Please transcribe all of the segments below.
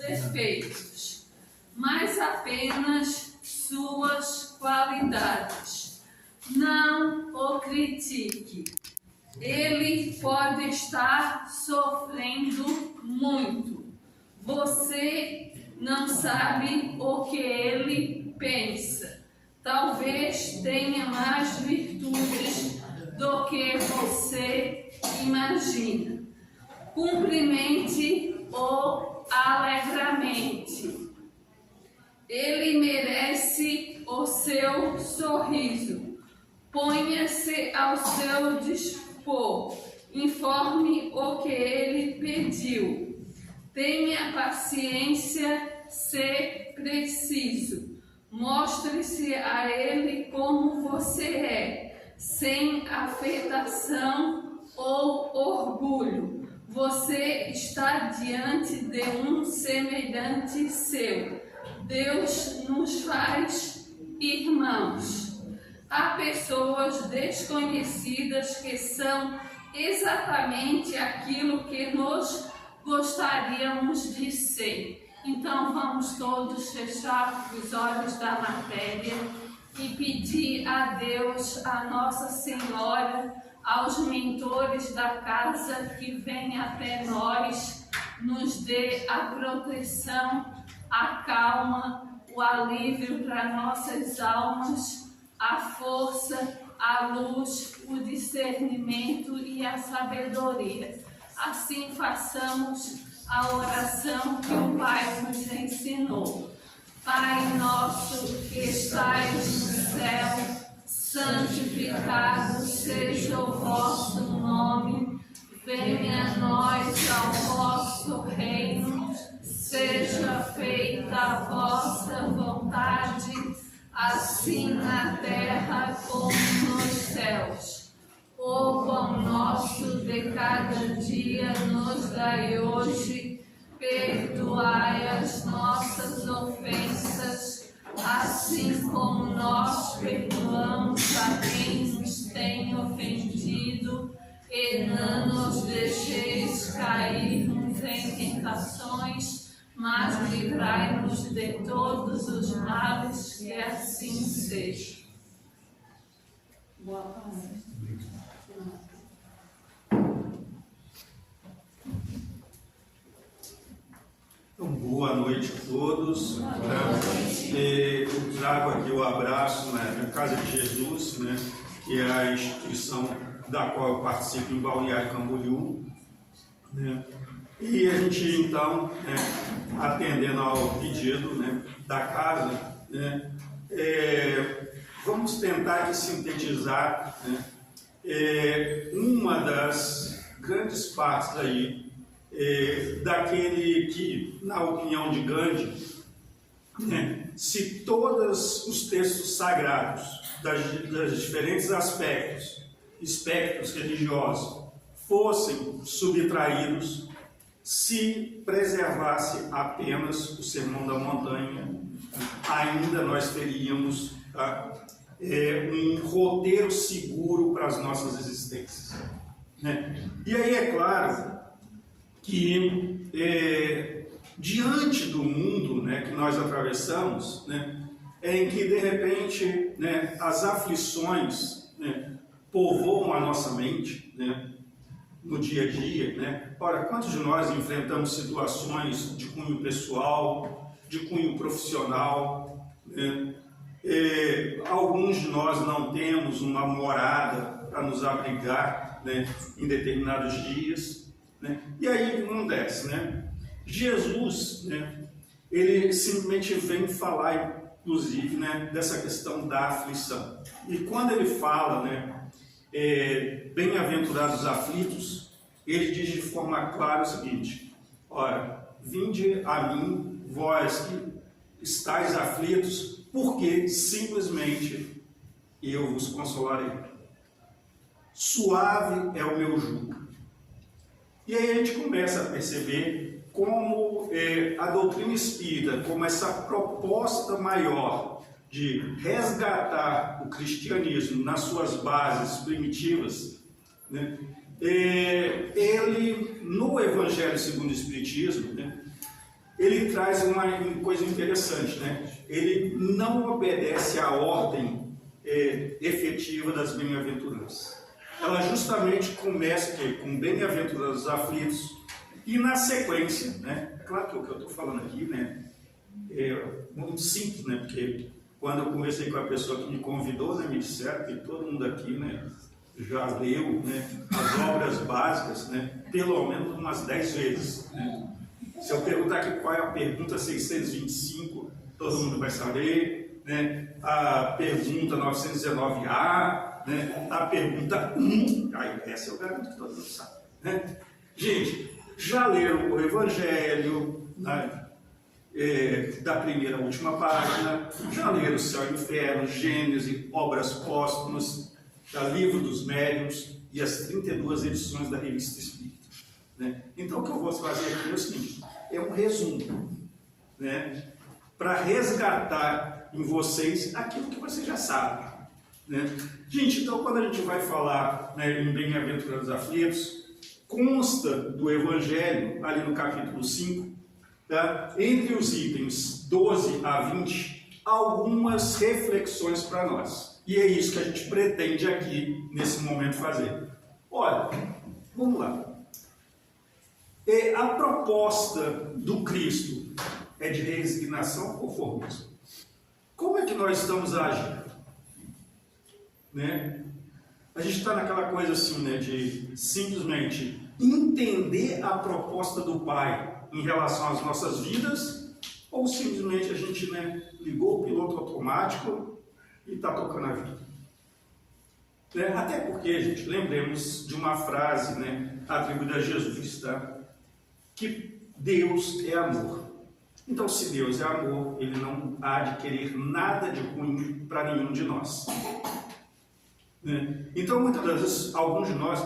defeitos, mas apenas suas qualidades. Não o critique. Ele pode estar sofrendo muito. Você não sabe o que ele pensa. Talvez tenha mais virtudes do que você imagina. Cumprimente-o alegremente. Ele merece o seu sorriso. Ponha-se ao seu dispor. Informe o que ele pediu. Tenha paciência, se preciso. Mostre-se a ele como você é, sem afetação ou orgulho. Você está diante de um semelhante seu. Deus nos faz irmãos. Há pessoas desconhecidas que são exatamente aquilo que nós gostaríamos de ser. Então vamos todos fechar os olhos da matéria e pedir a Deus, a Nossa Senhora, aos mentores da casa que vêm até nós, nos dê a proteção, a calma, o alívio para nossas almas, a força, a luz, o discernimento e a sabedoria. Assim façamos a oração que o Pai nos ensinou. Pai nosso que estais no céu, santificado seja o vosso nome. Venha a nós ao vosso reino. Seja feita a vossa vontade, assim na terra como nos céus. O pão nosso de cada dia nos dai hoje. Perdoai as nossas ofensas, assim como nós perdoamos a quem nos tem ofendido. E não nos deixeis cairmos em tentações, mas livrai-nos de todos os males, que assim seja. Boa noite. Então, boa noite a todos. Eu trago aqui o abraço na Casa de Jesus, né, que é a instituição da qual eu participo em Balneário Camboriú, né, e a gente então, atendendo ao pedido, né, da casa, né, vamos tentar aqui sintetizar, né, uma das grandes partes aí daquele que, na opinião de Gandhi, né, se todos os textos sagrados das diferentes espectros religiosos fossem subtraídos, se preservasse apenas o Sermão da Montanha, ainda nós teríamos um roteiro seguro para as nossas existências, né? E aí é claro que diante do mundo, né, que nós atravessamos, né, em que de repente, né, as aflições, né, povoam a nossa mente, né, no dia a dia, né? Ora, quantos de nós enfrentamos situações de cunho pessoal, de cunho profissional, né? Alguns de nós não temos uma morada para nos abrigar, né, em determinados dias, né? E aí o que acontece, né? Jesus, né, ele simplesmente vem falar, inclusive, né, dessa questão da aflição. E quando ele fala, né, bem-aventurados os aflitos, ele diz de forma clara o seguinte: ora, vinde a mim, vós que estáis aflitos, porque simplesmente eu vos consolarei. Suave é o meu jugo. E aí a gente começa a perceber como a doutrina espírita, como essa proposta maior de resgatar o cristianismo nas suas bases primitivas, né? Ele, no Evangelho segundo o Espiritismo, né, ele traz uma coisa interessante, né? Ele não obedece à ordem efetiva das bem-aventuranças. Ela justamente começa aqui, com bem-aventurados aflitos, e na sequência, né? É claro que o que eu estou falando aqui, né, é muito simples, né? Porque quando eu conversei com a pessoa que me convidou, né, me disseram que todo mundo aqui, né, já leu, né, as obras básicas, né, pelo menos umas 10 vezes, né? Se eu perguntar aqui qual é a pergunta 625, todo mundo vai saber, né? A pergunta 919A, né? A pergunta 1, aí essa eu garanto que todo mundo sabe, né? Gente, já leram o Evangelho, né? Da primeira à última página, já leram Céu e Inferno, Gênesis, Obras Póstumas, Livro dos Médiuns e as 32 edições da Revista Espírita, né? Então o que eu vou fazer aqui é o seguinte, é um resumo, né, para resgatar em vocês aquilo que vocês já sabem, né? Gente, então quando a gente vai falar, né, em Bem-aventurados aflitos, consta do Evangelho, ali no capítulo 5, tá? Entre os itens 12 a 20, algumas reflexões para nós. E é isso que a gente pretende aqui, nesse momento, fazer. Olha, vamos lá. A proposta do Cristo é de resignação ou conformismo? Como é que nós estamos agindo? Né? A gente está naquela coisa assim, né, de simplesmente entender a proposta do Pai em relação às nossas vidas, ou simplesmente a gente, né, ligou o piloto automático e está tocando a vida. Né? Até porque, gente, lembremos de uma frase, né, atribuída a Jesus, tá? Que Deus é amor. Então, se Deus é amor, Ele não há de querer nada de ruim para nenhum de nós. Né? Então, muitas das vezes, alguns de nós,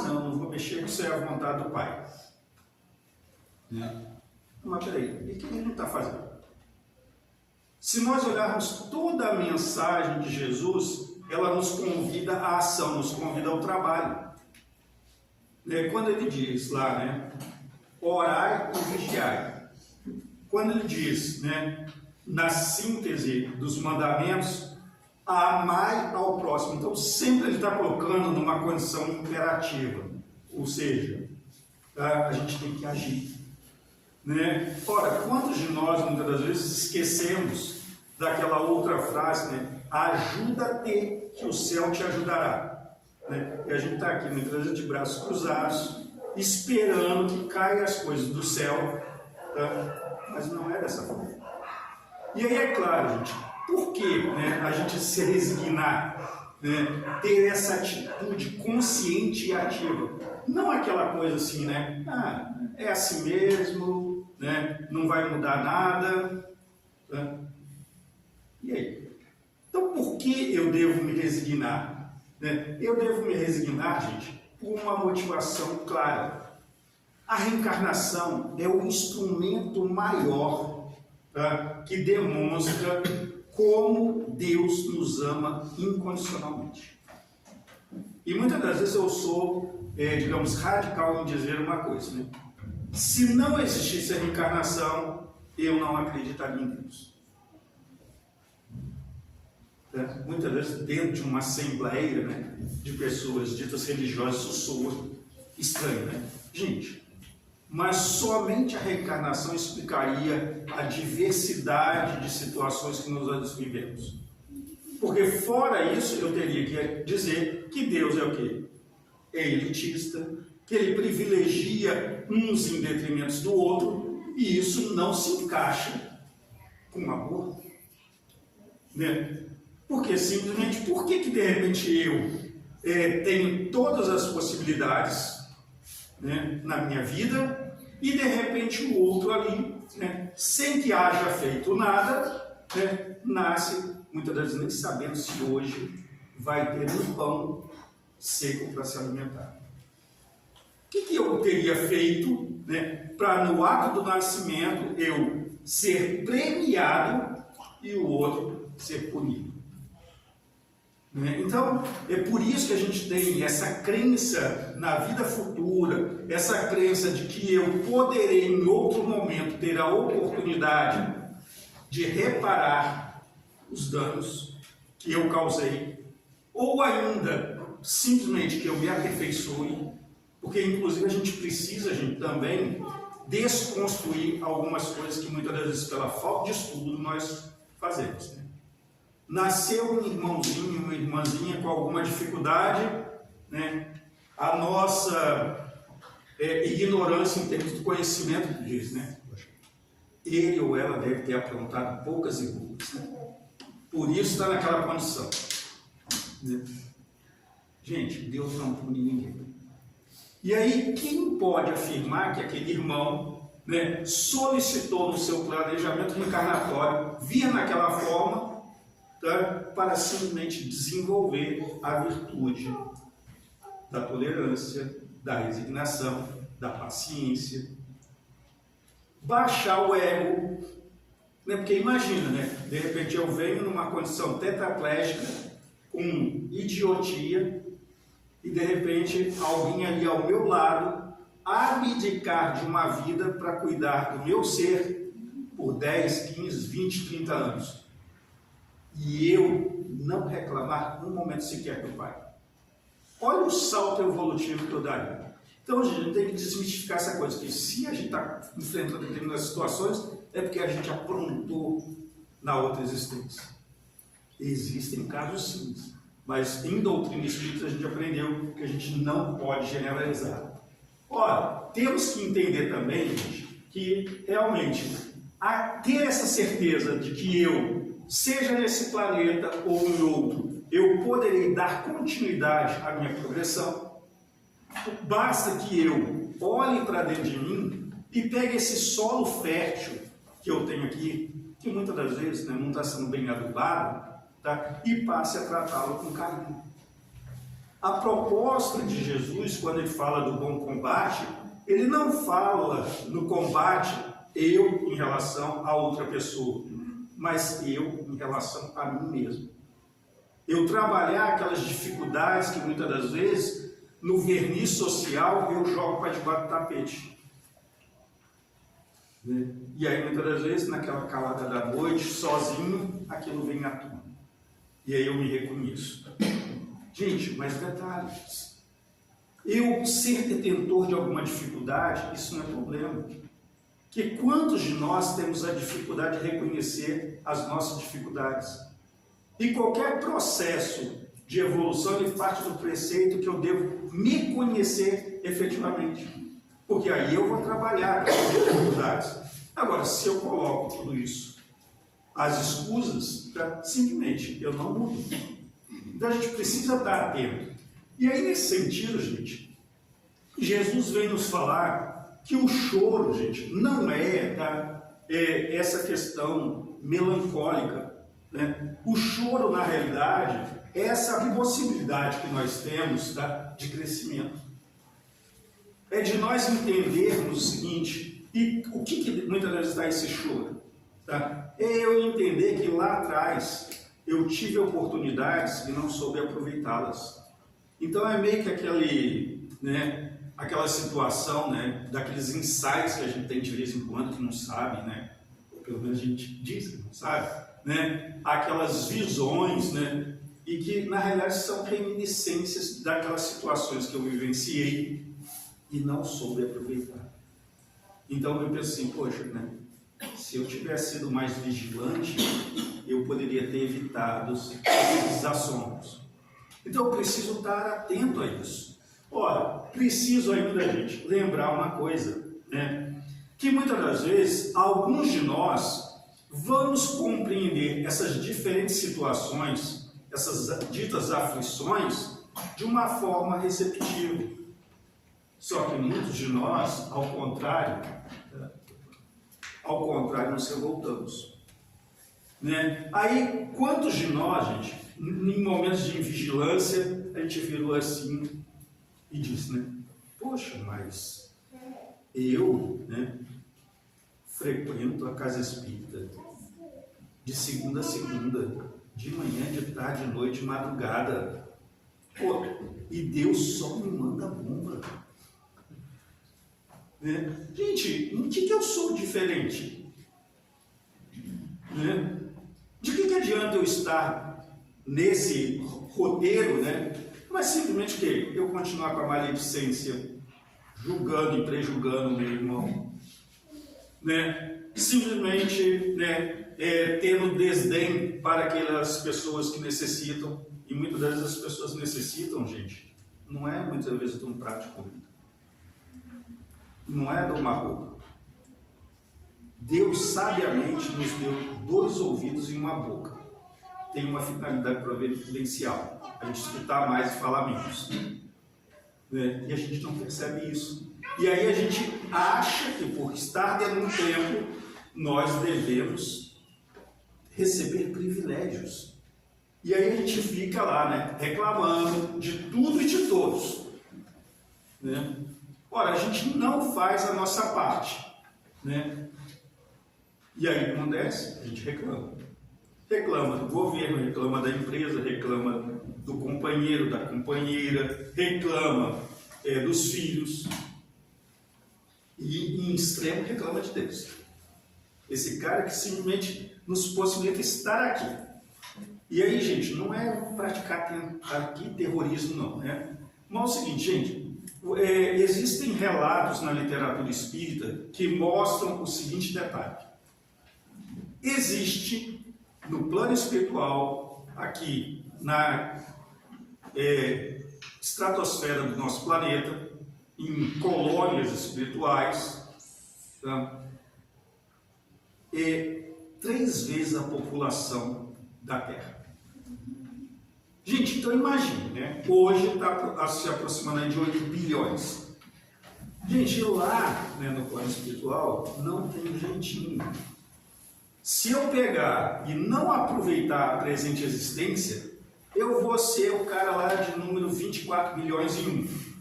não vou mexer com isso, é a vontade do Pai. Né? Mas peraí, o que Ele não está fazendo? Se nós olharmos toda a mensagem de Jesus, ela nos convida à ação, nos convida ao trabalho. Né? Quando Ele diz lá, né, orai e vigiai. Quando Ele diz, né, na síntese dos mandamentos, amai ao próximo. Então, sempre Ele está colocando numa condição imperativa. Ou seja, a gente tem que agir. Né? Ora, quantos de nós, muitas das vezes, esquecemos daquela outra frase, né? Ajuda-te, que o céu te ajudará. Né? E a gente está aqui, muitas vezes, de braços cruzados, esperando que caiam as coisas do céu, tá? Mas não é dessa forma. E aí é claro, gente, por que, né, a gente se resignar, né, ter essa atitude consciente e ativa? Não aquela coisa assim, né, é assim mesmo, né, não vai mudar nada. Tá? E aí? Então por que eu devo me resignar? Né? Eu devo me resignar, gente, por uma motivação clara. A reencarnação é o instrumento maior, tá, que demonstra como Deus nos ama incondicionalmente. E muitas das vezes eu sou, digamos, radical em dizer uma coisa, né? Se não existisse a reencarnação, eu não acreditaria em Deus. Tá? Muitas vezes dentro de uma assembleia, né, de pessoas ditas religiosas, isso soa estranho, né? Gente, mas somente a reencarnação explicaria a diversidade de situações que nós vivemos. Porque fora isso, eu teria que dizer que Deus é o quê? É elitista, que Ele privilegia uns em detrimento do outro, e isso não se encaixa com o amor. Né? Porque simplesmente, por que de repente eu tenho todas as possibilidades, né, na minha vida, e de repente o outro ali, né, sem que haja feito nada, né, nasce, muitas vezes nem sabendo se hoje vai ter um pão seco para se alimentar. O que eu teria feito, né, para no ato do nascimento eu ser premiado e o outro ser punido? né? Então, é por isso que a gente tem essa crença na vida futura, essa crença de que eu poderei em outro momento ter a oportunidade de reparar os danos que eu causei, ou ainda simplesmente que eu me aperfeiçoe, porque inclusive a gente precisa, também desconstruir algumas coisas que muitas das vezes pela falta de estudo nós fazemos, né? Nasceu um irmãozinho, uma irmãzinha com alguma dificuldade, né? A nossa ignorância em termos de conhecimento diz, né? Ele ou ela deve ter aprontado poucas e boas, né? Por isso está naquela condição, né? Gente, Deus não pune ninguém. E aí, quem pode afirmar que aquele irmão, né, solicitou no seu planejamento reencarnatório, vir naquela forma, tá, para simplesmente desenvolver a virtude da tolerância, da resignação, da paciência, baixar o ego, né? Porque imagina, né? De repente eu venho numa condição tetraplégica, com idiotia, e de repente alguém ali ao meu lado abdicar de uma vida para cuidar do meu ser por 10, 15, 20, 30 anos. E eu não reclamar um momento sequer do Pai. Olha o salto evolutivo que eu daria. Então, a gente tem que desmistificar essa coisa, que se a gente está enfrentando determinadas situações, é porque a gente aprontou na outra existência. Existem casos sim, mas em doutrina espírita a gente aprendeu que a gente não pode generalizar. Ora, temos que entender também, gente, que realmente ter essa certeza de que eu, seja nesse planeta ou em outro, eu poderei dar continuidade à minha progressão. Basta que eu olhe para dentro de mim e pegue esse solo fértil que eu tenho aqui, que muitas das vezes, né, não está sendo bem adubado, tá? E passe a tratá-lo com carinho. A proposta de Jesus, quando ele fala do bom combate, ele não fala no combate eu em relação a outra pessoa, mas eu em relação a mim mesmo. Eu trabalhar aquelas dificuldades que muitas das vezes, no verniz social, eu jogo para debaixo do tapete. Né? E aí, muitas das vezes, naquela calada da noite, sozinho, aquilo vem à tona. E aí eu me reconheço. Gente, mas detalhes. Eu ser detentor de alguma dificuldade, isso não é problema. Porque quantos de nós temos a dificuldade de reconhecer as nossas dificuldades? E qualquer processo de evolução, ele parte do preceito que eu devo me conhecer efetivamente. Porque aí eu vou trabalhar com as dificuldades. Agora, se eu coloco tudo isso, as escusas, simplesmente eu não mudo. Então a gente precisa estar atento. E aí, nesse sentido, gente, Jesus vem nos falar que o choro, gente, não é, essa questão melancólica, né? O choro, na realidade, é essa possibilidade que nós temos, tá, de crescimento. É de nós entendermos o seguinte, e o que muitas vezes dá esse choro? Tá? É eu entender que lá atrás eu tive oportunidades e não soube aproveitá-las. Então é meio que aquela situação, né, daqueles insights que a gente tem de vez em quando que não sabe, né? Ou pelo menos a gente diz que não sabe, né? Aquelas visões, né? E que na realidade são reminiscências daquelas situações que eu vivenciei e não soube aproveitar. Então eu penso assim, poxa, né? Se eu tivesse sido mais vigilante, eu poderia ter evitado esses assombros. Então eu preciso estar atento a isso. Ora, preciso ainda, gente, lembrar uma coisa, né? Que muitas das vezes, alguns de nós vamos compreender essas diferentes situações, essas ditas aflições, de uma forma receptiva. Só que muitos de nós, ao contrário, nos revoltamos. Né? Aí, quantos de nós, gente, em momentos de vigilância, a gente virou assim e disse, né? Poxa, mas eu, né, frequento a casa espírita de segunda a segunda, de manhã, de tarde, de noite, de madrugada. Pô, e Deus só me manda bomba. Né? Gente, em que eu sou diferente? Né? De que adianta eu estar nesse roteiro, né? Mas simplesmente que eu continuar com a maledicência, julgando e prejulgando o meu irmão, né? Simplesmente, né, tendo desdém para aquelas pessoas que necessitam, e muitas vezes as pessoas necessitam, gente, não é muitas vezes de um prato de comida, não é de uma roupa. Deus sabiamente nos deu 2 ouvidos e uma boca. Tem uma finalidade providencial, a gente escutar mais e falar menos, né? E a gente não percebe isso. E aí a gente acha que por estar dentro de um templo, nós devemos receber privilégios. E aí a gente fica lá, né, reclamando de tudo e de todos. Né? Ora, a gente não faz a nossa parte. Né? E aí o que acontece? A gente reclama. Reclama do governo, reclama da empresa, reclama do companheiro, da companheira, reclama dos filhos. E, em extremo, reclama de Deus. Esse cara que simplesmente nos possibilita estar aqui. E aí, gente, não é praticar aqui terrorismo, não. Né? Mas é o seguinte, gente, existem relatos na literatura espírita que mostram o seguinte detalhe. Existe, no plano espiritual, aqui na estratosfera do nosso planeta, em colônias espirituais, tá? 3 vezes a população da Terra. Gente, então imagine, né? Hoje está se aproximando de 8 bilhões. Gente, lá, né, no plano espiritual, não tem jeitinho. Se eu pegar e não aproveitar a presente existência, eu vou ser o cara lá de número 24 bilhões e 1.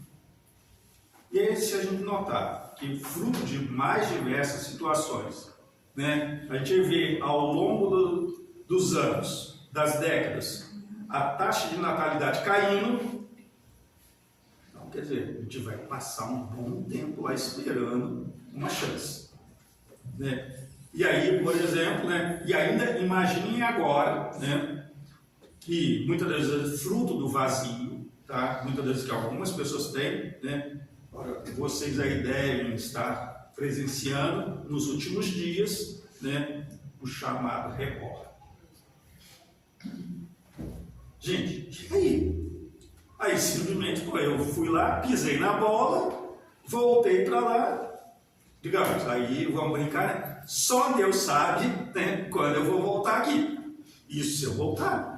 E aí, se a gente notar que fruto de mais diversas situações, né, a gente vê ao longo dos anos, das décadas, a taxa de natalidade caindo, então, quer dizer, a gente vai passar um bom tempo lá esperando uma chance. Né? E aí, por exemplo, né, e ainda imaginem agora, né, que muitas vezes é fruto do vazio, tá? Muitas vezes que algumas pessoas têm, né? Vocês aí devem estar presenciando nos últimos dias, né, o chamado Record. Gente, e aí? Aí simplesmente, pô, eu fui lá, pisei na bola, voltei para lá, digamos, aí vamos brincar, né? Só Deus sabe, né, quando eu vou voltar aqui. Isso se eu voltar.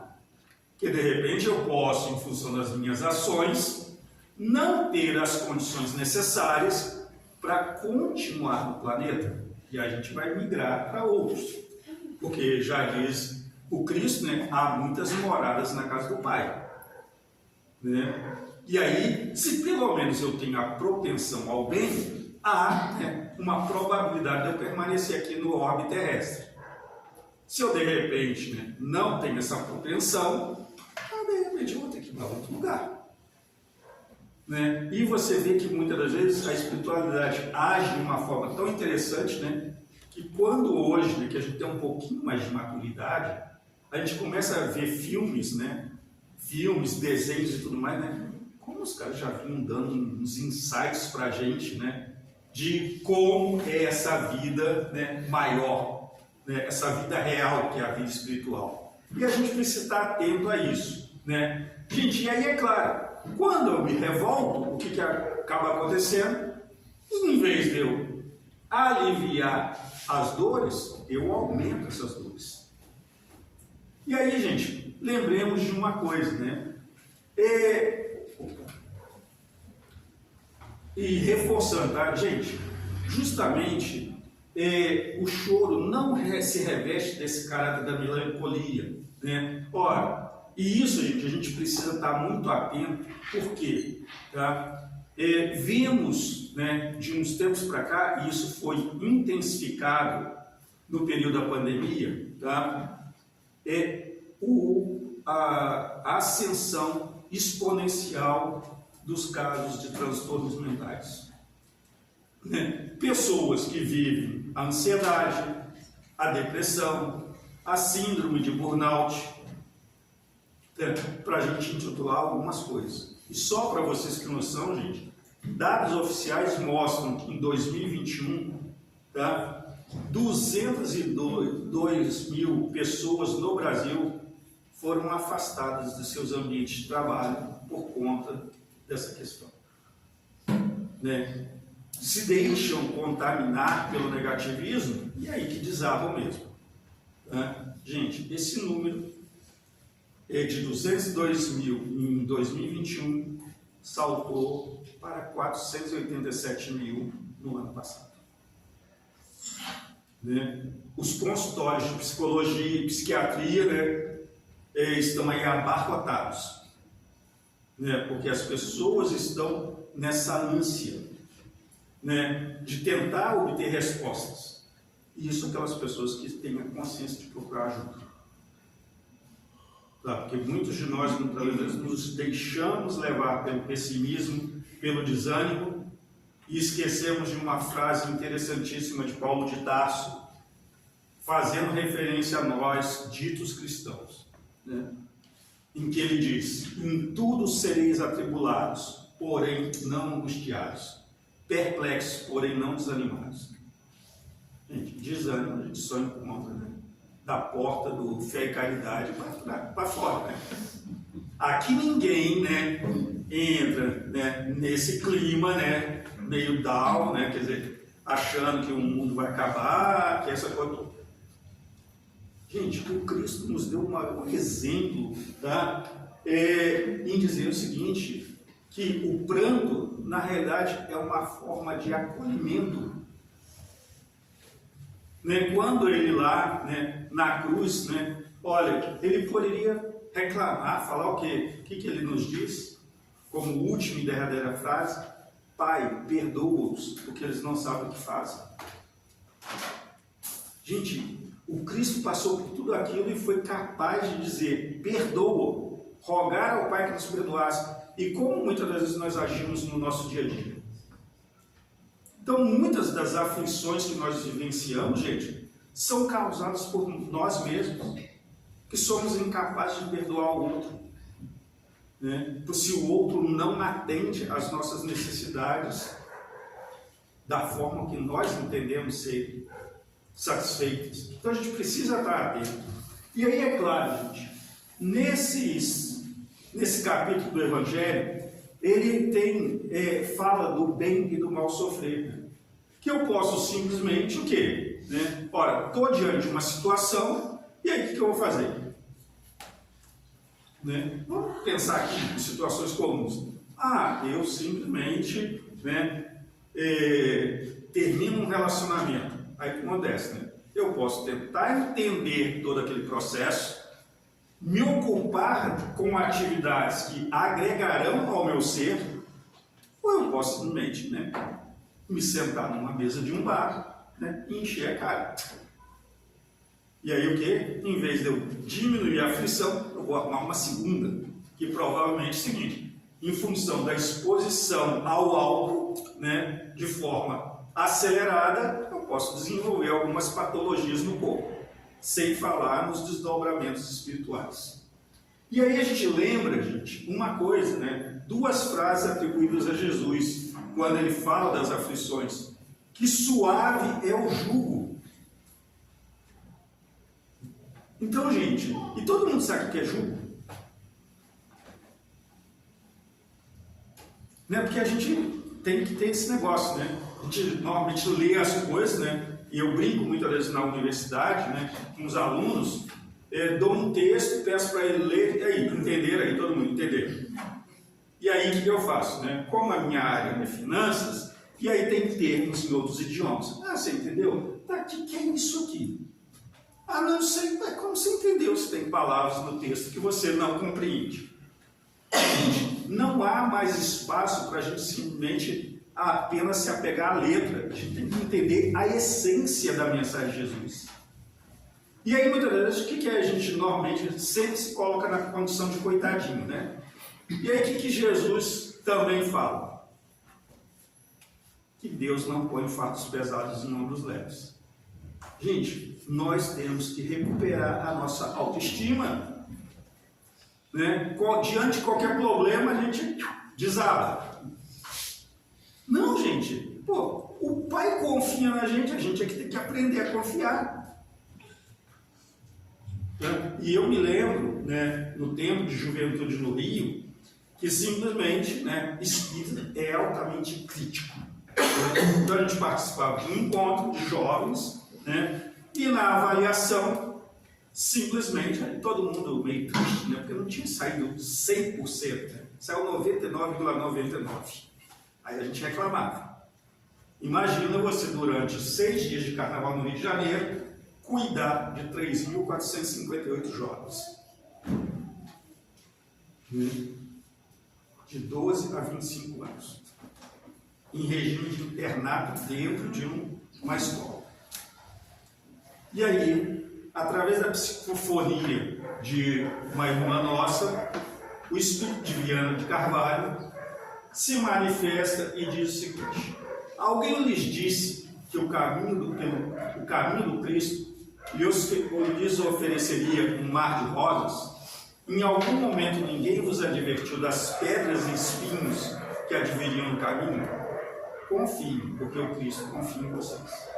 Porque de repente eu posso, em função das minhas ações, não ter as condições necessárias para continuar no planeta. E a gente vai migrar para outros. Porque já diz o Cristo, né, há muitas moradas na casa do Pai. Né? E aí, se pelo menos eu tenho a propensão ao bem, há, né, uma probabilidade de eu permanecer aqui no orbe terrestre. Se eu de repente, né, não tenho essa propensão, de repente eu vou ter que ir para outro lugar. Né? E você vê que muitas das vezes a espiritualidade age de uma forma tão interessante, né, que quando hoje, né, que a gente tem um pouquinho mais de maturidade, a gente começa a ver filmes, né, desenhos e tudo mais, né, como os caras já vinham dando uns insights para a gente, né, de como é essa vida, né, maior, né, essa vida real que é a vida espiritual. E a gente precisa estar atento a isso. Né? Gente, e aí é claro, quando eu me revolto, o que acaba acontecendo? Em vez de eu aliviar as dores, eu aumento essas dores. E aí, gente, lembremos de uma coisa, né? E reforçando, tá, gente? Justamente, o choro não se reveste desse caráter da melancolia, né? Ora, e isso, gente, a gente precisa estar muito atento, porque tá? Vimos, né, de uns tempos para cá, e isso foi intensificado no período da pandemia, tá? a ascensão exponencial dos casos de transtornos mentais. Pessoas que vivem a ansiedade, a depressão, a síndrome de burnout, para a gente intitular algumas coisas. E só para vocês que não são, gente, dados oficiais mostram que em 2021, 202 mil pessoas no Brasil foram afastadas de seus ambientes de trabalho por conta dessa questão. Se deixam contaminar pelo negativismo e aí que desabam mesmo. Gente, esse número é de 202 mil em 2021, saltou para 487 mil no ano passado. Os consultórios de psicologia e psiquiatria estão aí abarrotados, porque as pessoas estão nessa ânsia de tentar obter respostas. E isso aquelas pessoas que têm a consciência de procurar ajuda. Porque muitos de nós, muitas vezes, nos deixamos levar pelo pessimismo, pelo desânimo, e esquecemos de uma frase interessantíssima de Paulo de Tarso, fazendo referência a nós, ditos cristãos, em que ele diz: em tudo sereis atribulados, porém não angustiados, perplexos, porém não desanimados. Gente, desânimo a gente só encontra da porta do fé e caridade para fora. Aqui ninguém entra nesse clima meio down, quer dizer, achando que o mundo vai acabar, que essa coisa. Gente, o Cristo nos deu um exemplo em dizer o seguinte, que o pranto, na realidade, é uma forma de acolhimento. Quando ele lá, na cruz, olha, ele poderia reclamar, falar o quê? O que ele nos diz? Como última e derradeira frase: Pai, perdoa-os, porque eles não sabem o que fazem. Gente, o Cristo passou por tudo aquilo e foi capaz de dizer: perdoa, rogar ao Pai que nos perdoasse. E como muitas vezes nós agimos no nosso dia a dia? Então, muitas das aflições que nós vivenciamos, gente, são causadas por nós mesmos, que somos incapazes de perdoar o outro. Se o outro não atende às nossas necessidades da forma que nós entendemos ser satisfeitas. Então, a gente precisa estar atento. E aí, é claro, gente, nesse capítulo do Evangelho, ele fala do bem e do mal sofrer. Que eu posso simplesmente o quê? Ora, estou diante de uma situação, e aí o que eu vou fazer? Vamos pensar aqui em situações comuns. Eu simplesmente termino um relacionamento. Aí o que acontece? Eu posso tentar entender todo aquele processo, me ocupar com atividades que agregarão ao meu ser, ou eu posso simplesmente me sentar numa mesa de um bar e encher a cara. E aí o que? Em vez de eu diminuir a aflição, eu vou arrumar uma segunda, que provavelmente é o seguinte: em função da exposição ao álcool, de forma acelerada, eu posso desenvolver algumas patologias no corpo, sem falar nos desdobramentos espirituais. E aí a gente lembra, gente, uma coisa, duas frases atribuídas a Jesus, quando ele fala das aflições: que suave é o jugo. Então, gente, e todo mundo sabe o que é jugo? Porque a gente tem que ter esse negócio, A gente normalmente lê as coisas, E eu brinco muitas vezes na universidade, com os alunos, dou um texto, peço para ele ler, e aí, entenderam aí, todo mundo entender. E aí, o que eu faço? Como a minha área é finanças, e aí tem termos em outros idiomas. Você entendeu? O que é isso aqui? Não sei, mas como você entendeu se tem palavras no texto que você não compreende? Não há mais espaço para a gente simplesmente apenas se apegar à letra. A gente tem que entender a essência da mensagem de Jesus. E aí, muitas vezes, o que a gente normalmente sempre se coloca na condição de coitadinho, né? E aí, o que Jesus também fala? Que Deus não põe fardos pesados em ombros leves. Gente, nós temos que recuperar a nossa autoestima, né? Diante de qualquer problema, a gente desaba. Não, gente. Pô, o Pai confia na gente, a gente é que tem que aprender a confiar. E eu me lembro, né, no tempo de juventude no Rio, que simplesmente, né, espírita é altamente crítico. Então a gente participava de um encontro de jovens, né, e na avaliação, simplesmente, todo mundo meio triste, né, porque não tinha saído 100%, né, saiu 99,99%. Aí a gente reclamava. Imagina você, durante 6 dias de carnaval no Rio de Janeiro, cuidar de 3.458 jovens. De 12 a 25 anos. Em regime de internato dentro de uma escola. E aí, através da psicofonia de uma irmã nossa, o espírito de Viana de Carvalho se manifesta e diz o seguinte: alguém lhes disse que o caminho do Cristo lhes ofereceria um mar de rosas? Em algum momento ninguém vos advertiu das pedras e espinhos que adviriam no caminho? Confiem, porque o Cristo confia em vocês.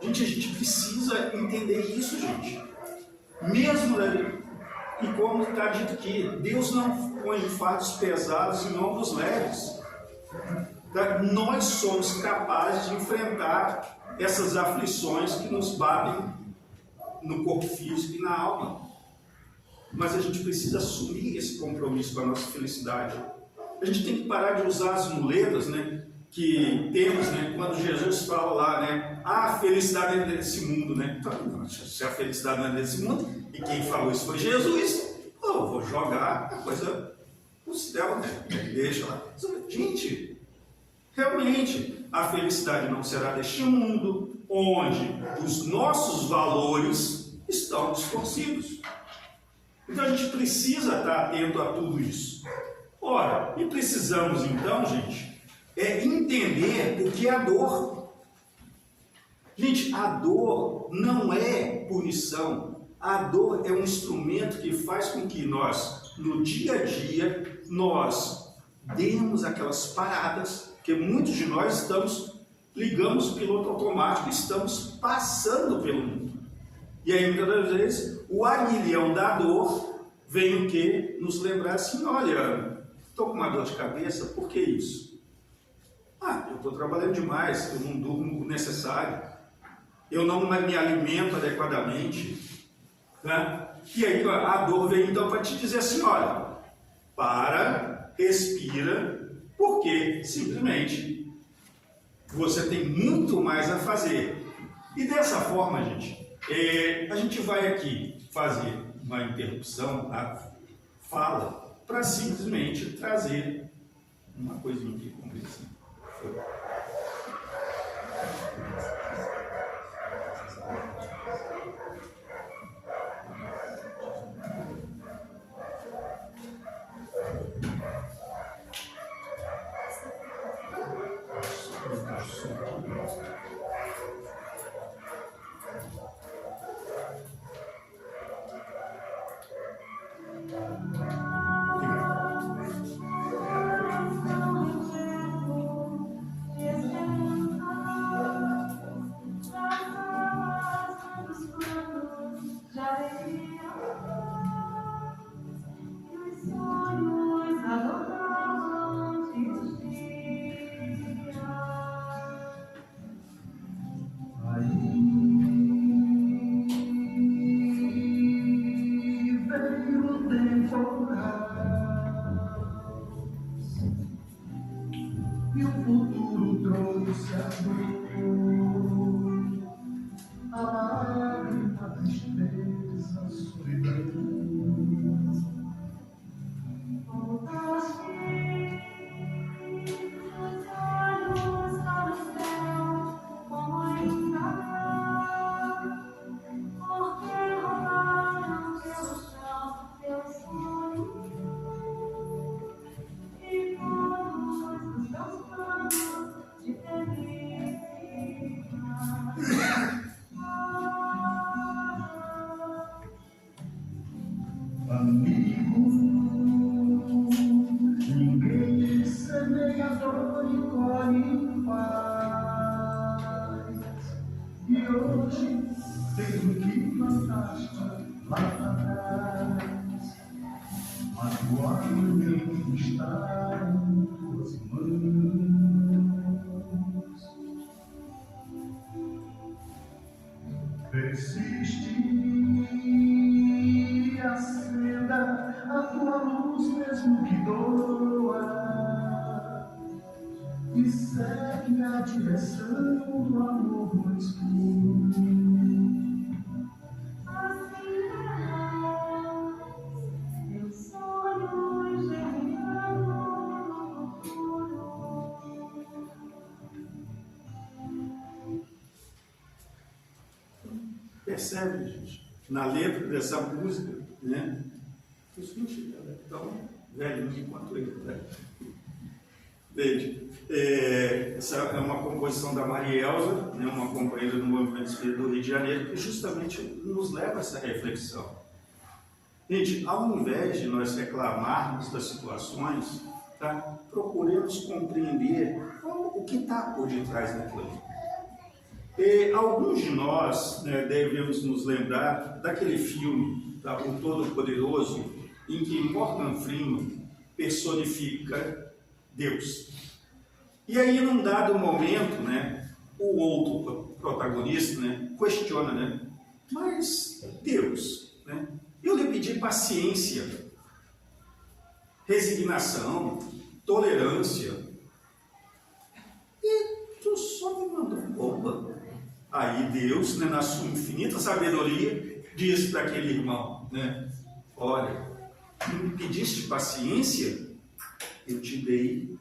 Gente, a gente precisa entender isso, gente. Mesmo, e como está dito aqui, Deus não põe fardos pesados em ombros leves. Nós somos capazes de enfrentar essas aflições que nos batem no corpo físico e na alma. Mas a gente precisa assumir esse compromisso com a nossa felicidade. A gente tem que parar de usar as muletas, né, que temos, né, quando Jesus fala lá, né, a felicidade é desse mundo, né? Então, se a felicidade não é desse mundo, e quem falou isso foi Jesus, eu vou jogar a coisa no céu, né? Deixa lá. Gente, realmente, a felicidade não será deste mundo, onde os nossos valores estão distorcidos. Então a gente precisa estar atento a tudo isso. Ora, e precisamos então, gente, entender o que é a dor. Gente, a dor não é punição. A dor é um instrumento que faz com que nós, no dia a dia, nós demos aquelas paradas, porque muitos de nós ligamos o piloto automático e estamos passando pelo mundo. E aí, muitas das vezes, o aguilhão da dor vem o quê? Nos lembrar assim: olha, estou com uma dor de cabeça, por que isso? Eu estou trabalhando demais, eu não durmo o necessário, eu não me alimento adequadamente, né? E aí a dor vem então para te dizer assim: olha, para, respira, porque simplesmente você tem muito mais a fazer. E dessa forma, gente, a gente vai aqui fazer uma interrupção da fala para simplesmente trazer uma coisinha aqui, vamos ver assim. E o futuro trouxe a dor, a lágrima, a tristeza, a solidão. Porque amigo, ninguém semeia dor e colhe paz. E hoje tenho que plantaste lá atrás, magoado está em tuas mãos. Persiste, acenda a tua luz mesmo que doa, e segue a direção do amor no escuro. Meus sonhos germinando no futuro. Percebe, gente? Na letra dessa música, né? Os filhos tão velhinhos quanto eu, né? Veja, essa é uma composição da Maria Elza, né, uma companheira do Movimento Espírita do Rio de Janeiro, que justamente nos leva a essa reflexão. Gente, ao invés de nós reclamarmos das situações, tá, procuremos compreender o que está por detrás daquilo. Alguns de nós, né, devemos nos lembrar daquele filme, tá, O Todo-Poderoso, em que Morgan Freeman personifica Deus. E aí, num dado momento, né, o outro protagonista, né, questiona, né, mas Deus, né, eu lhe pedi paciência, resignação, tolerância, e tu só me mandou bomba. Aí Deus, né, na sua infinita sabedoria, diz para aquele irmão, né, olha, me pediste paciência, eu te dei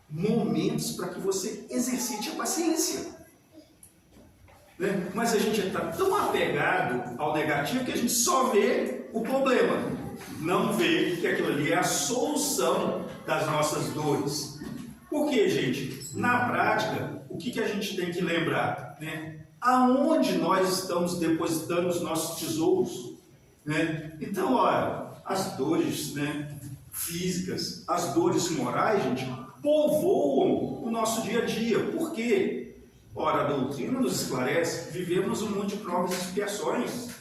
momentos para que você exercite a paciência. Né? Mas a gente está tão apegado ao negativo que a gente só vê o problema, não vê que aquilo ali é a solução das nossas dores. Por quê, gente? Na prática, o que a gente tem que lembrar? Né? Aonde nós estamos depositando os nossos tesouros? Né? Então, olha, as dores, né, físicas, as dores morais, gente, povoam o nosso dia a dia. Por quê? Ora, a doutrina nos esclarece, vivemos um mundo de provas e expiações.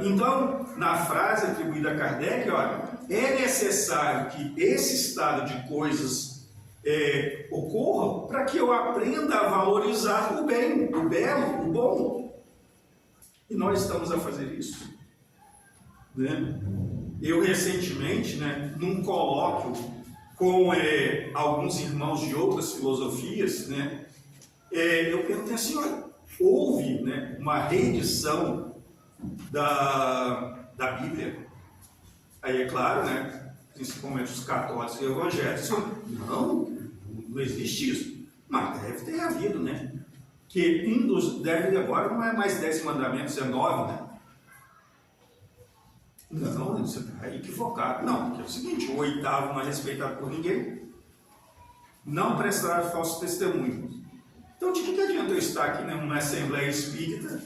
Então, na frase atribuída a Kardec, olha, é necessário que esse estado de coisas ocorra para que eu aprenda a valorizar o bem, o belo, o bom. E nós estamos a fazer isso. Né? Eu recentemente, né, num colóquio com alguns irmãos de outras filosofias, né, eu perguntei assim, olha, houve, né, uma reedição da Bíblia? Aí é claro, né, principalmente os católicos e evangélicos, não existe isso. Mas deve ter havido, né? Que deve agora não é mais 10 mandamentos, é 9, né? Não, você está equivocado. Não, porque é o seguinte, o 8º não é respeitado por ninguém. Não prestar falso testemunho. Então, de que adianta eu estar aqui numa Assembleia Espírita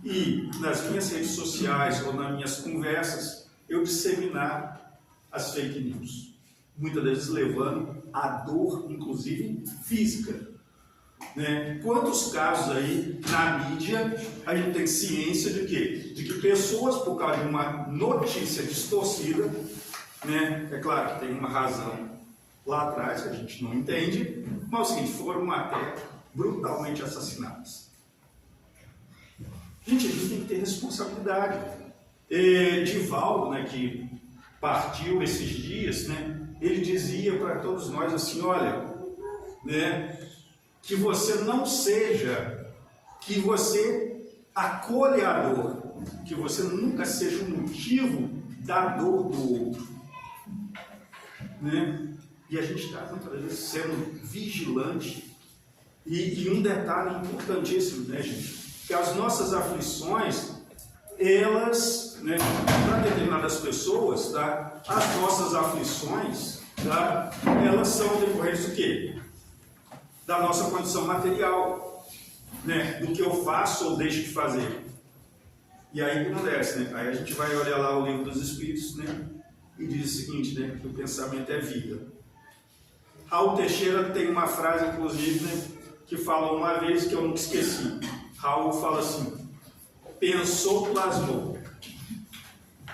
e nas minhas redes sociais ou nas minhas conversas eu disseminar as fake news? Muitas vezes levando a dor, inclusive física. Né? Quantos casos aí na mídia a gente tem ciência de quê? De que pessoas, por causa de uma notícia distorcida, né? É claro que tem uma razão lá atrás que a gente não entende, mas o seguinte, foram até brutalmente assassinadas. Gente, a gente tem que ter responsabilidade. Divaldo, né, que partiu esses dias, né, ele dizia para todos nós assim, olha, né, que você não seja, que você acolha a dor, que você nunca seja o motivo da dor do outro. Né? E a gente está, muitas vezes, sendo vigilante. E um detalhe importantíssimo, né, gente? Que as nossas aflições, elas, né, para determinadas pessoas, tá? As nossas aflições, tá? Elas são decorrentes do quê? Da nossa condição material, né? Do que eu faço ou deixo de fazer. E aí o que acontece, né? Aí a gente vai olhar lá o livro dos Espíritos, né? E diz o seguinte, né? Que o pensamento é vida. Raul Teixeira tem uma frase, inclusive, né? Que fala uma vez que eu nunca esqueci. Raul fala assim: pensou, plasmou.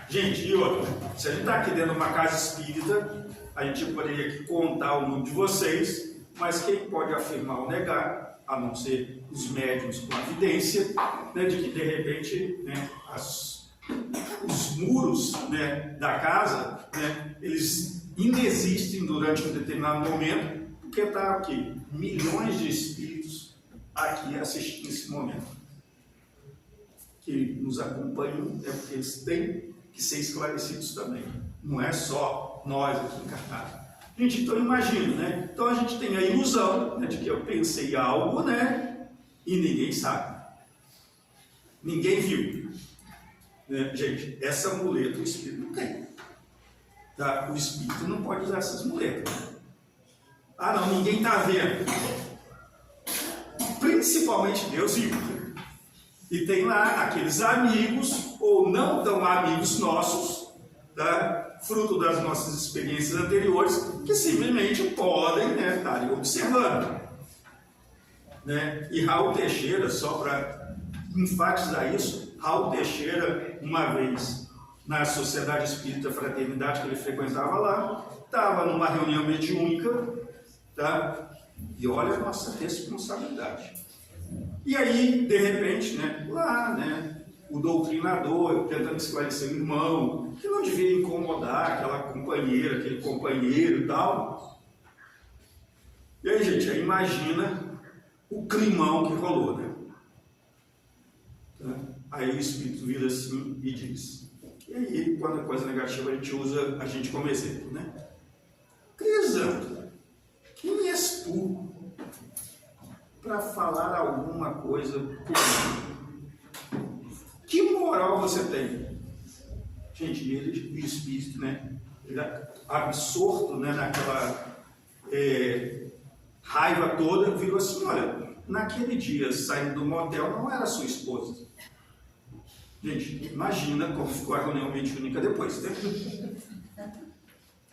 Gente, e outra, se a gente está aqui dentro de uma casa espírita, a gente poderia aqui contar o nome de vocês, mas quem pode afirmar ou negar, a não ser os médiuns com a evidência, né, de que de repente, né, os muros, né, da casa, né, eles inexistem durante um determinado momento, porque está aqui milhões de espíritos aqui assistindo esse momento, que nos acompanham, é porque eles têm que ser esclarecidos também. Não é só nós aqui encarnados. Gente, então imagina, né? Então a gente tem a ilusão, né, de que eu pensei algo, né? E ninguém sabe. Ninguém viu. Né? Gente, essa muleta o espírito não tem. Tá? O espírito não pode usar essas muletas. Ah, não, ninguém está vendo. Principalmente Deus viu. E tem lá aqueles amigos, ou não tão amigos nossos, tá? Fruto das nossas experiências anteriores, que simplesmente podem, né, estarem observando. Né? E Raul Teixeira, só para enfatizar isso, Raul Teixeira, uma vez, na Sociedade Espírita Fraternidade, que ele frequentava lá, estava numa reunião mediúnica, tá? E olha a nossa responsabilidade. E aí, de repente, né, lá, né, o doutrinador tentando esclarecer o irmão, que não devia incomodar aquela companheira, aquele companheiro e tal. E aí, gente, aí imagina o climão que rolou, né? Aí o Espírito vira assim e diz. E aí, quando é coisa negativa, a gente usa a gente como exemplo, né? Crisântula, quem és tu para falar alguma coisa comigo? Que moral você tem? Gente, ele, o Espírito, né? Ele é absorto, né, naquela raiva toda, virou assim: olha, naquele dia, saindo do motel, não era sua esposa. Gente, imagina como ficou a reunião mediúnica depois, né?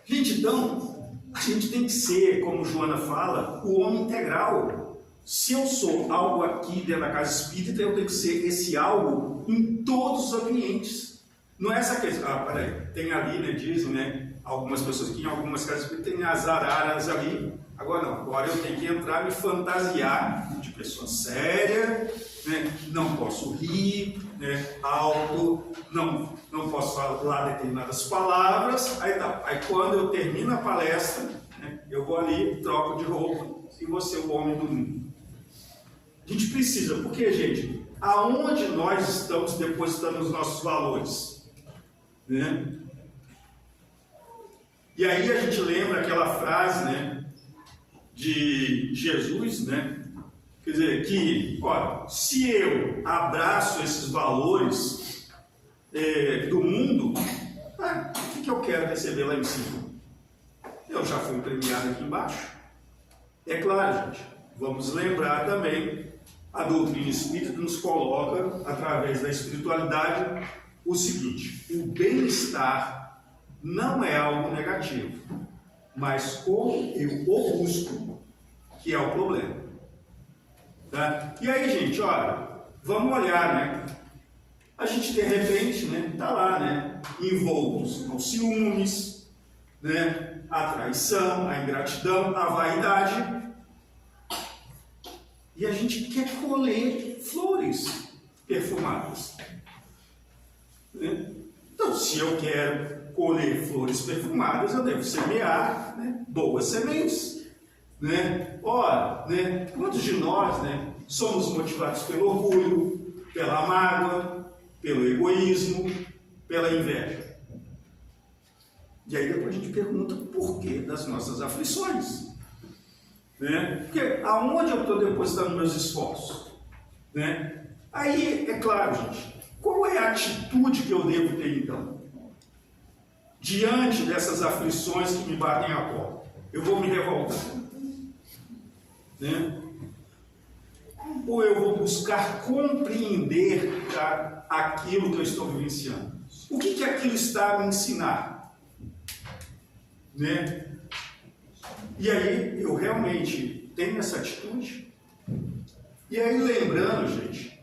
Gente, então, a gente tem que ser, como Joana fala, o homem integral. Se eu sou algo aqui dentro da casa espírita, eu tenho que ser esse algo em todos os ambientes. Não é essa questão. Ah, peraí, tem ali, né, dizem, né, algumas pessoas que em algumas casas espíritas tem as araras ali. Agora não, agora eu tenho que entrar e me fantasiar de pessoa séria, né, não posso rir, né, alto, não posso falar determinadas palavras. Aí tá, aí quando eu termino a palestra, né, eu vou ali, troco de roupa e vou ser o homem do mundo. A gente precisa, porque, gente, aonde nós estamos depositando os nossos valores? Né? E aí a gente lembra aquela frase, né, de Jesus, né? Quer dizer, que, olha, se eu abraço esses valores do mundo, o que eu quero receber lá em cima? Eu já fui premiado aqui embaixo. É claro, gente, vamos lembrar também, a doutrina espírita nos coloca, através da espiritualidade, o seguinte: o bem-estar não é algo negativo, mas como eu o busco, que é o problema. Tá? E aí, gente, olha, vamos olhar, né? A gente, de repente, né, está lá, né, envoltos aos ciúmes, né, a traição, a ingratidão, a vaidade. E a gente quer colher flores perfumadas. Né? Então, se eu quero colher flores perfumadas, eu devo semear, né, boas sementes. Né? Ora, né, quantos de nós, né, somos motivados pelo orgulho, pela mágoa, pelo egoísmo, pela inveja? E aí depois a gente pergunta o porquê das nossas aflições. Né? Porque aonde eu estou depositando meus esforços? Né? Aí, é claro, gente, qual é a atitude que eu devo ter então? Diante dessas aflições que me batem a porta, eu vou me revoltar. Né? ou eu vou buscar compreender, tá, aquilo que eu estou vivenciando? O que aquilo está a me ensinar? Né? E aí eu realmente tenho essa atitude. E aí lembrando, gente,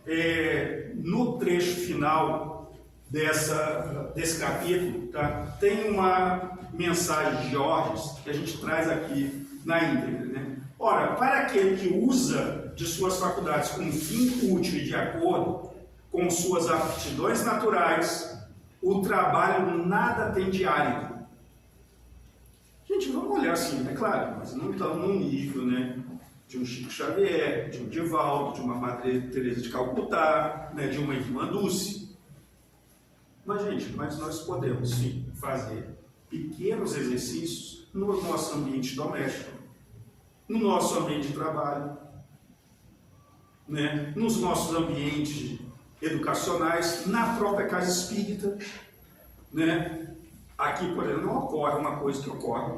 no trecho final desse capítulo, tá, tem uma mensagem de Georges que a gente traz aqui na íntegra, né? Ora, para aquele que usa de suas faculdades com fim útil e de acordo com suas aptidões naturais, o trabalho nada tem de árido. Gente, vamos olhar assim, é claro, mas não estamos no nível, né, de um Chico Xavier, de um Divaldo, de uma Madre Teresa de Calcutá, né, de uma Irmã Dulce. Mas, gente, nós podemos, sim, fazer pequenos exercícios no nosso ambiente doméstico, no nosso ambiente de trabalho, né, nos nossos ambientes educacionais, na própria casa espírita, né? Aqui, por exemplo, não ocorre uma coisa que ocorre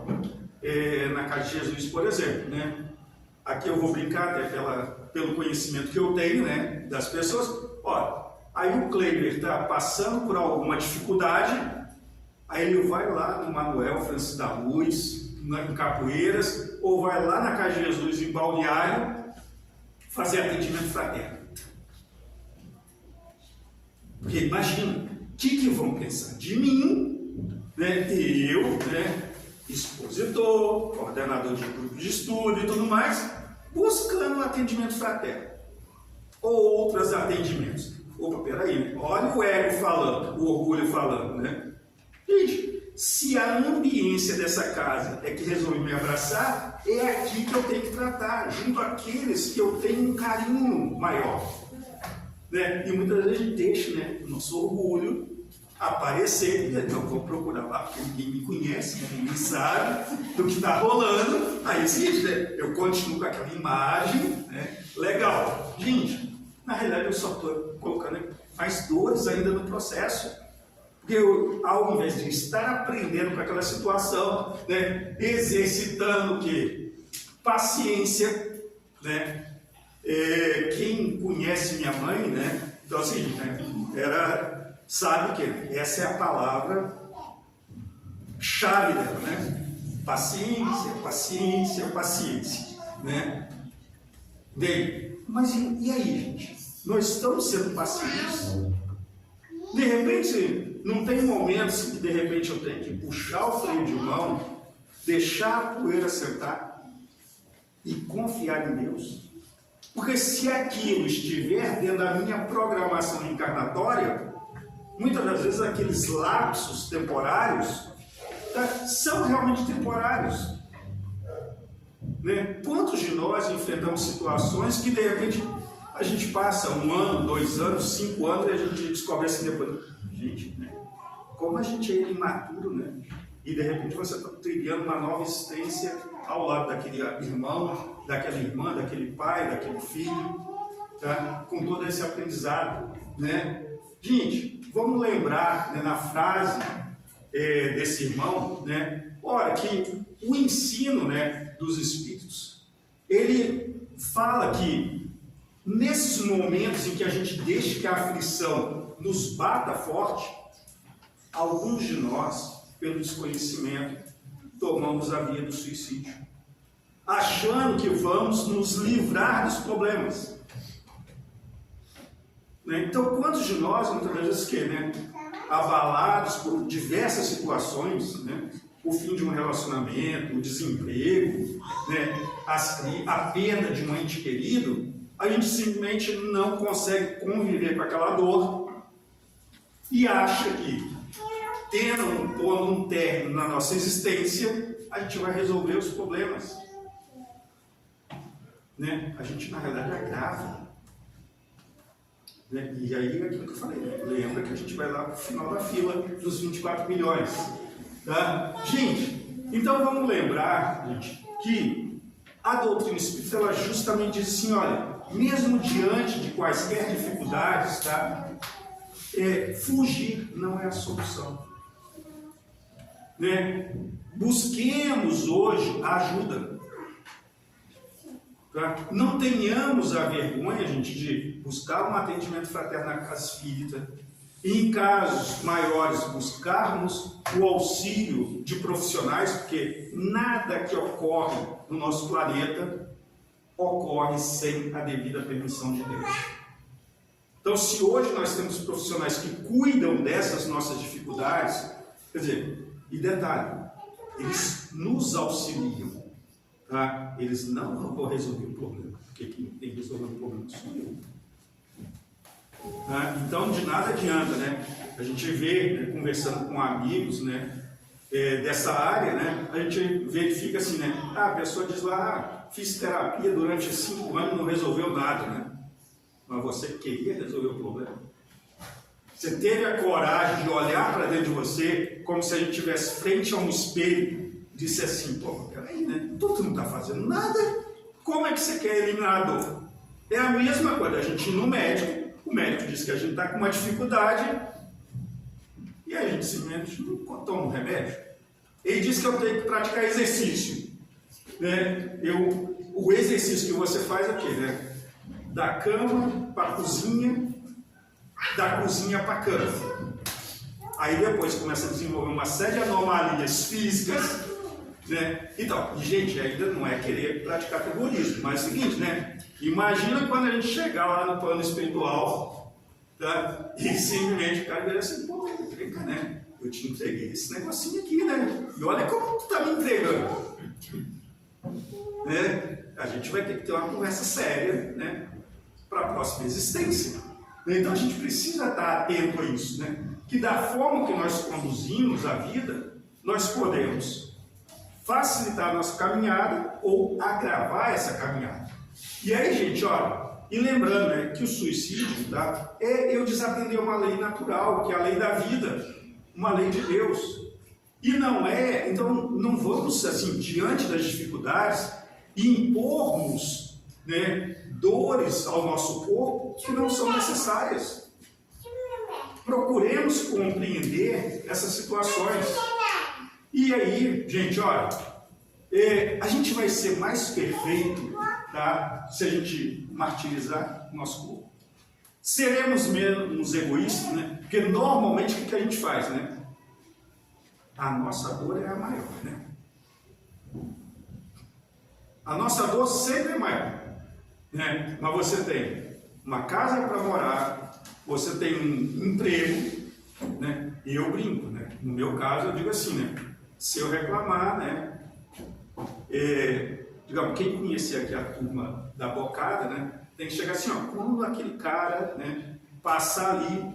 na casa de Jesus, por exemplo, né? Aqui eu vou brincar até pelo conhecimento que eu tenho, né, das pessoas. Olha, aí o Kleber está passando por alguma dificuldade, aí ele vai lá no Manuel Francisco da Luz, em Capoeiras, ou vai lá na casa de Jesus em Balneário fazer atendimento fraterno. Porque imagina, o que vão pensar de mim, né? Eu, né, expositor, coordenador de grupo de estudo e tudo mais, buscando atendimento fraterno. Ou outros atendimentos. Opa, peraí, olha o ego falando, o orgulho falando, né? Gente, se a ambiência dessa casa é que resolve me abraçar, é aqui que eu tenho que tratar, junto àqueles que eu tenho um carinho maior. Né? E muitas vezes a gente deixa, né, o nosso orgulho aparecer, e não vou procurar lá, porque ninguém me conhece, né, ninguém sabe do que está rolando, aí sim, né, eu continuo com aquela imagem, né, legal. Gente, na realidade eu só estou colocando mais dores ainda no processo, porque eu, ao invés de estar aprendendo com aquela situação, né, exercitando o quê? Paciência, né? Quem conhece minha mãe, né? Então assim, né, sabe que essa é a palavra chave dela, né? Paciência, paciência, paciência, né? Bem, mas e aí, gente? Nós estamos sendo pacientes? De repente, não tem momentos que de repente eu tenho que puxar o freio de mão, deixar a poeira sentar e confiar em Deus? Porque se aquilo estiver dentro da minha programação encarnatória, muitas das vezes aqueles lapsos temporários, tá, são realmente temporários. Né? Quantos de nós enfrentamos situações que de repente a gente passa 1 ano, 2 anos, 5 anos e a gente descobre assim depois, gente, né? Como a gente é imaturo, né? E de repente você está trilhando uma nova existência ao lado daquele irmão, daquela irmã, daquele pai, daquele filho, tá? Com todo esse aprendizado, né? Gente, vamos lembrar, né, na frase desse irmão, né? Ora, que o ensino, né, dos Espíritos, ele fala que nesses momentos em que a gente deixa que a aflição nos bata forte, alguns de nós, pelo desconhecimento, tomamos a via do suicídio, achando que vamos nos livrar dos problemas. Né? Então, quantos de nós, muitas vezes, né, abalados por diversas situações, né, o fim de um relacionamento, o desemprego, né, a perda de um ente querido, a gente simplesmente não consegue conviver com aquela dor e acha que, pondo um término na nossa existência, a gente vai resolver os problemas. Né? A gente, na realidade, agrava. Né? E aí, é aquilo que eu falei, né? Lembra que a gente vai lá para o final da fila dos 24 milhões. Tá? Gente, então vamos lembrar, gente, que a doutrina espírita, ela justamente diz assim, olha, mesmo diante de quaisquer dificuldades, tá? Fugir não é a solução. Né? Busquemos hoje a ajuda. Tá? Não tenhamos a vergonha, gente, de buscar um atendimento fraterno na casa espírita. E em casos maiores, buscarmos o auxílio de profissionais, porque nada que ocorre no nosso planeta ocorre sem a devida permissão de Deus. Então, se hoje nós temos profissionais que cuidam dessas nossas dificuldades, quer dizer, e detalhe, eles nos auxiliam, tá? Eles não vão resolver o problema, porque quem tem que resolver o problema sou eu. Tá? Então, de nada adianta, né? A gente vê, né, conversando com amigos, né, dessa área, né, a gente verifica assim, né? A pessoa diz lá, fiz terapia durante 5 anos e não resolveu nada, né? Mas você queria resolver o problema? Você teve a coragem de olhar para dentro de você como se a gente estivesse frente a um espelho e disse assim, pô, peraí, né? Tu não está fazendo nada, como é que você quer eliminar a dor? É a mesma coisa, a gente ir no médico, o médico diz que a gente está com uma dificuldade e a gente simplesmente não toma um remédio. Ele diz que eu tenho que praticar exercício. Né? O exercício que você faz é o quê? Né? Da cama para a cozinha, da cozinha para a cama. Aí depois começa a desenvolver uma série de anomalias físicas. Né? Então, gente, ainda não é querer praticar terrorismo, mas é o seguinte, né? Imagina quando a gente chegar lá no plano espiritual, tá? E simplesmente o cara dizer assim, pô, entrega, né? Eu te entreguei esse negocinho aqui, né? E olha como tu tá me entregando. Né? A gente vai ter que ter uma conversa séria, né? Para a próxima existência. Então a gente precisa estar atento a isso, né? Que da forma que nós conduzimos a vida, nós podemos facilitar a nossa caminhada ou agravar essa caminhada. E aí, gente, olha, e lembrando, né, que o suicídio, tá, é eu desatender uma lei natural, que é a lei da vida, uma lei de Deus. E não é, então não vamos, assim, diante das dificuldades, impormos, né, dores ao nosso corpo que não são necessárias. Procuremos compreender essas situações. E aí, gente, olha, a gente vai ser mais perfeito, tá, se a gente martirizar o nosso corpo. Seremos menos egoístas, né? Porque normalmente o que a gente faz, né? A nossa dor é a maior, né? A nossa dor sempre é maior, né? Mas você tem uma casa para morar, você tem um emprego, né? E eu brinco, né? No meu caso, eu digo assim, né? Se eu reclamar, né? Digamos, quem conhecer aqui a turma da bocada, né? Tem que chegar assim, ó, quando aquele cara, né, passar ali,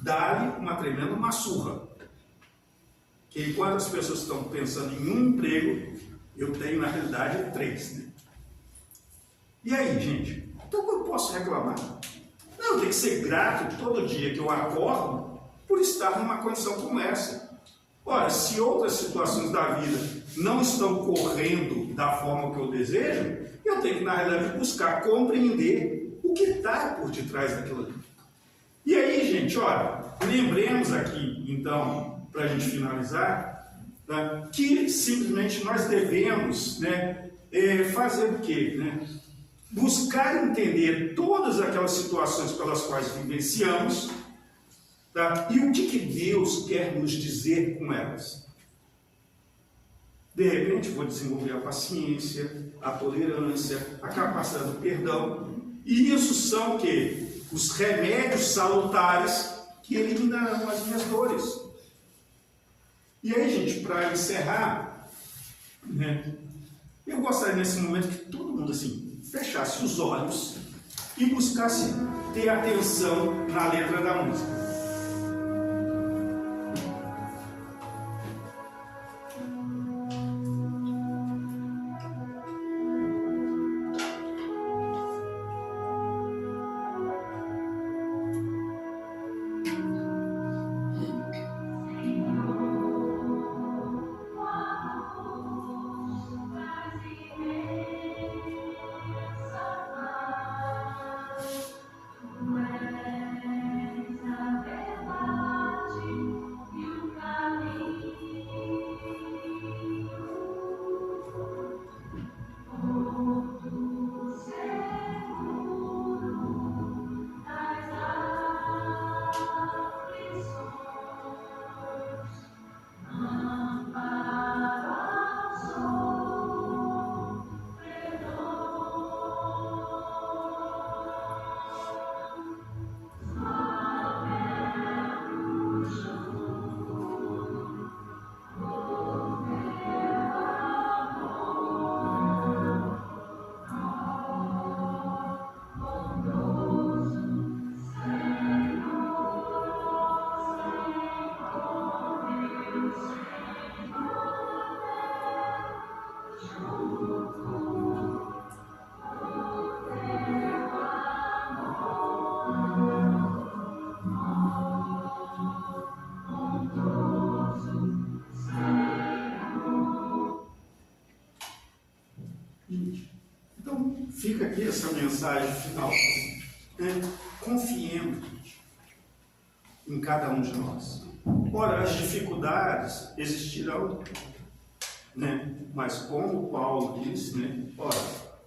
dá-lhe uma tremenda uma surra. Que enquanto as pessoas estão pensando em um emprego, eu tenho, na realidade, 3. Né? E aí, gente? Então eu posso reclamar? Não, eu tenho que ser grato todo dia que eu acordo por estar numa condição como essa. Ora, se outras situações da vida não estão correndo da forma que eu desejo, eu tenho que, na realidade, buscar compreender o que está por detrás daquilo ali. E aí, gente, olha, lembremos aqui, então, para a gente finalizar, tá, que simplesmente nós devemos, né, fazer o quê? Né? Buscar entender todas aquelas situações pelas quais vivenciamos, tá, e o que Deus quer nos dizer com elas. De repente, vou desenvolver a paciência, a tolerância, a capacidade do perdão. E isso são o quê? Os remédios salutares que eliminarão as minhas dores. E aí, gente, para encerrar, né, eu gostaria nesse momento que todo mundo assim, fechasse os olhos e buscasse ter atenção na letra da música. fica aqui essa mensagem final. Né? Confiemos em cada um de nós. Ora, as dificuldades existirão, né? Mas como Paulo disse, né? Ora,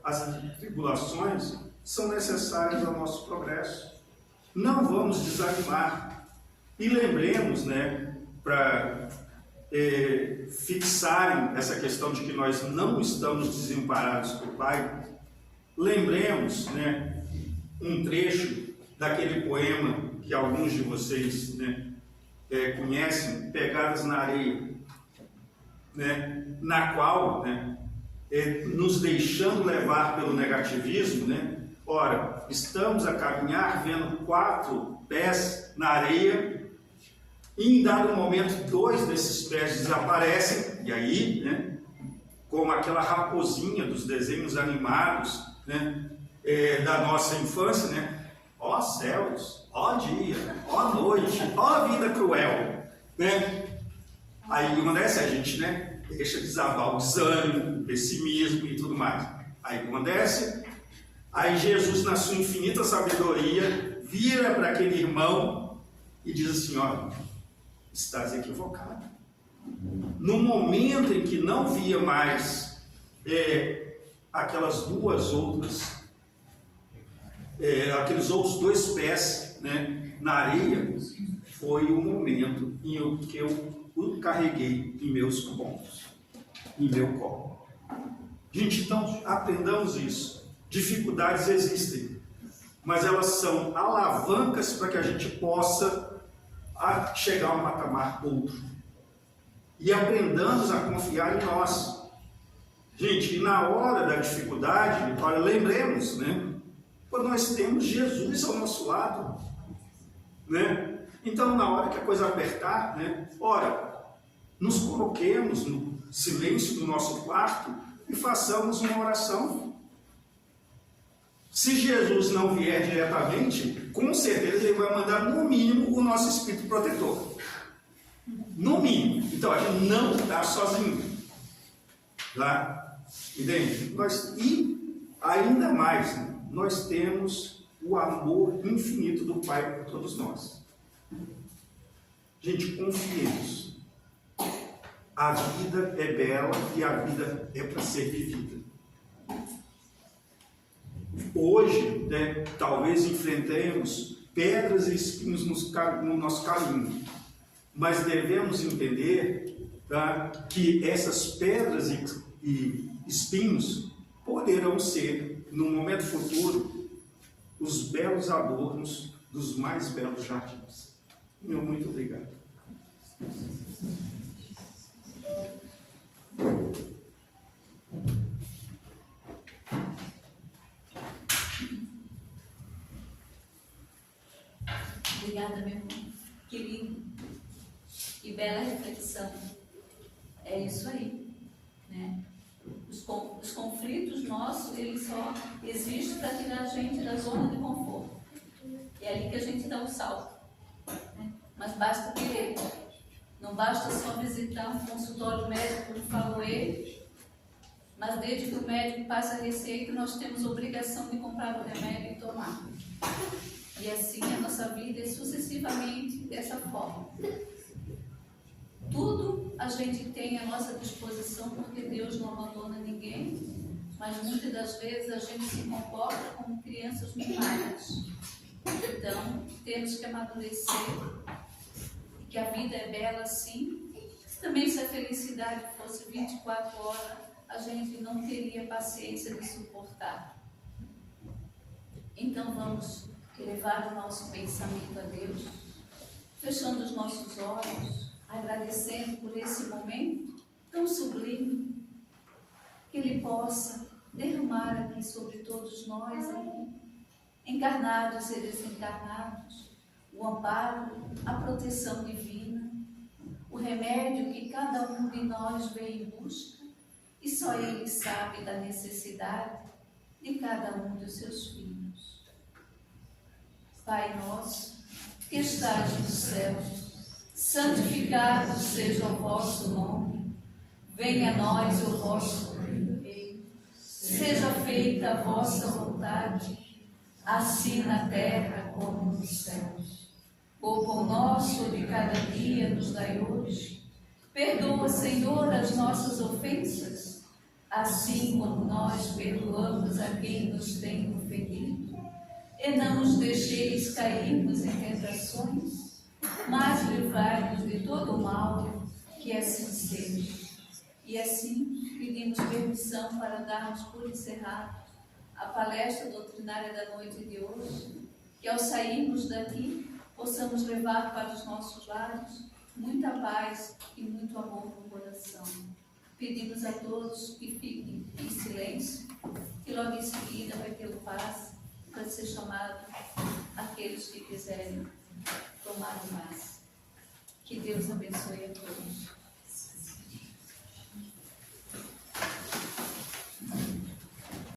as tribulações são necessárias ao nosso progresso. Não vamos desanimar. E lembremos, né, para fixarem essa questão de que nós não estamos desamparados por Pai, lembremos, né, um trecho daquele poema que alguns de vocês, né, conhecem, Pegadas na Areia, né, na qual, né, nos deixando levar pelo negativismo, né, ora, estamos a caminhar vendo 4 pés na areia, e em dado momento 2 desses pés desaparecem, e aí, né, como aquela raposinha dos desenhos animados, né, da nossa infância, né, ó céus, ó dia, ó noite, ó vida cruel, né? Aí o que acontece? A gente, né, deixa desabar o desânimo, o pessimismo e tudo mais. Aí o que acontece? Aí Jesus, na sua infinita sabedoria, vira para aquele irmão e diz assim: olha, estás equivocado. No momento em que não via mais aquelas duas outras, aqueles outros 2 pés, né, na areia, foi o momento em que eu o carreguei em meus pombos, em meu colo. Gente, então aprendamos isso. Dificuldades existem, mas elas são alavancas para que a gente possa chegar a um patamar outro. E aprendamos a confiar em nós. Gente, e na hora da dificuldade, olha, lembremos, né? Quando nós temos Jesus ao nosso lado, né? Então, na hora que a coisa apertar, né? Ora, nos coloquemos no silêncio do nosso quarto e façamos uma oração. Se Jesus não vier diretamente, com certeza ele vai mandar no mínimo o nosso espírito protetor. No mínimo. Então a gente não está sozinho. Tá? Entende? E ainda mais, né? Nós temos o amor infinito do Pai por todos nós. Gente, confiemos. A vida é bela e a vida é para ser vivida. Hoje, né, talvez enfrentemos pedras e espinhos no nosso caminho, mas devemos entender, tá, que essas pedras e espinhos poderão ser, no momento futuro, os belos adornos dos mais belos jardins. Meu muito obrigado. Obrigada, meu irmão. Que lindo. Que bela reflexão. É isso aí, né? Os conflitos nossos, eles só existem para tirar a gente da zona de conforto. É ali que a gente dá o salto, né? Mas basta querer. Não basta só visitar um consultório médico, como falou ele, mas desde que o médico passa a receita, nós temos a obrigação de comprar o remédio e tomar. E assim a nossa vida é sucessivamente dessa forma. Tudo a gente tem à nossa disposição, porque Deus não abandona ninguém, mas muitas das vezes a gente se comporta como crianças mimadas. Então, temos que amadurecer, que a vida é bela sim. Também se a felicidade fosse 24 horas, a gente não teria paciência de suportar. Então vamos levar o nosso pensamento a Deus, fechando os nossos olhos, agradecendo por esse momento tão sublime, que Ele possa derramar aqui sobre todos nós, aqui, encarnados e desencarnados, o amparo, a proteção divina, o remédio que cada um de nós vem em busca, e só Ele sabe da necessidade de cada um dos seus filhos. Pai nosso, que estás nos céus, santificado seja o vosso nome, venha a nós o vosso reino, Seja feita a vossa vontade, assim na terra como nos céus. O pão nosso de cada dia nos dai hoje. Perdoa, Senhor, as nossas ofensas, assim como nós perdoamos a quem nos tem ofendido. E não nos deixeis cairmos em tentações, mas livrai-nos de todo o mal, que assim seja. E assim pedimos permissão para darmos por encerrado a palestra doutrinária da noite de hoje, que ao sairmos daqui possamos levar para os nossos lares muita paz e muito amor no coração. Pedimos a todos que fiquem em silêncio, que logo em seguida vai ter o passe para ser chamado aqueles que quiserem tomar o passe. Que Deus abençoe a todos.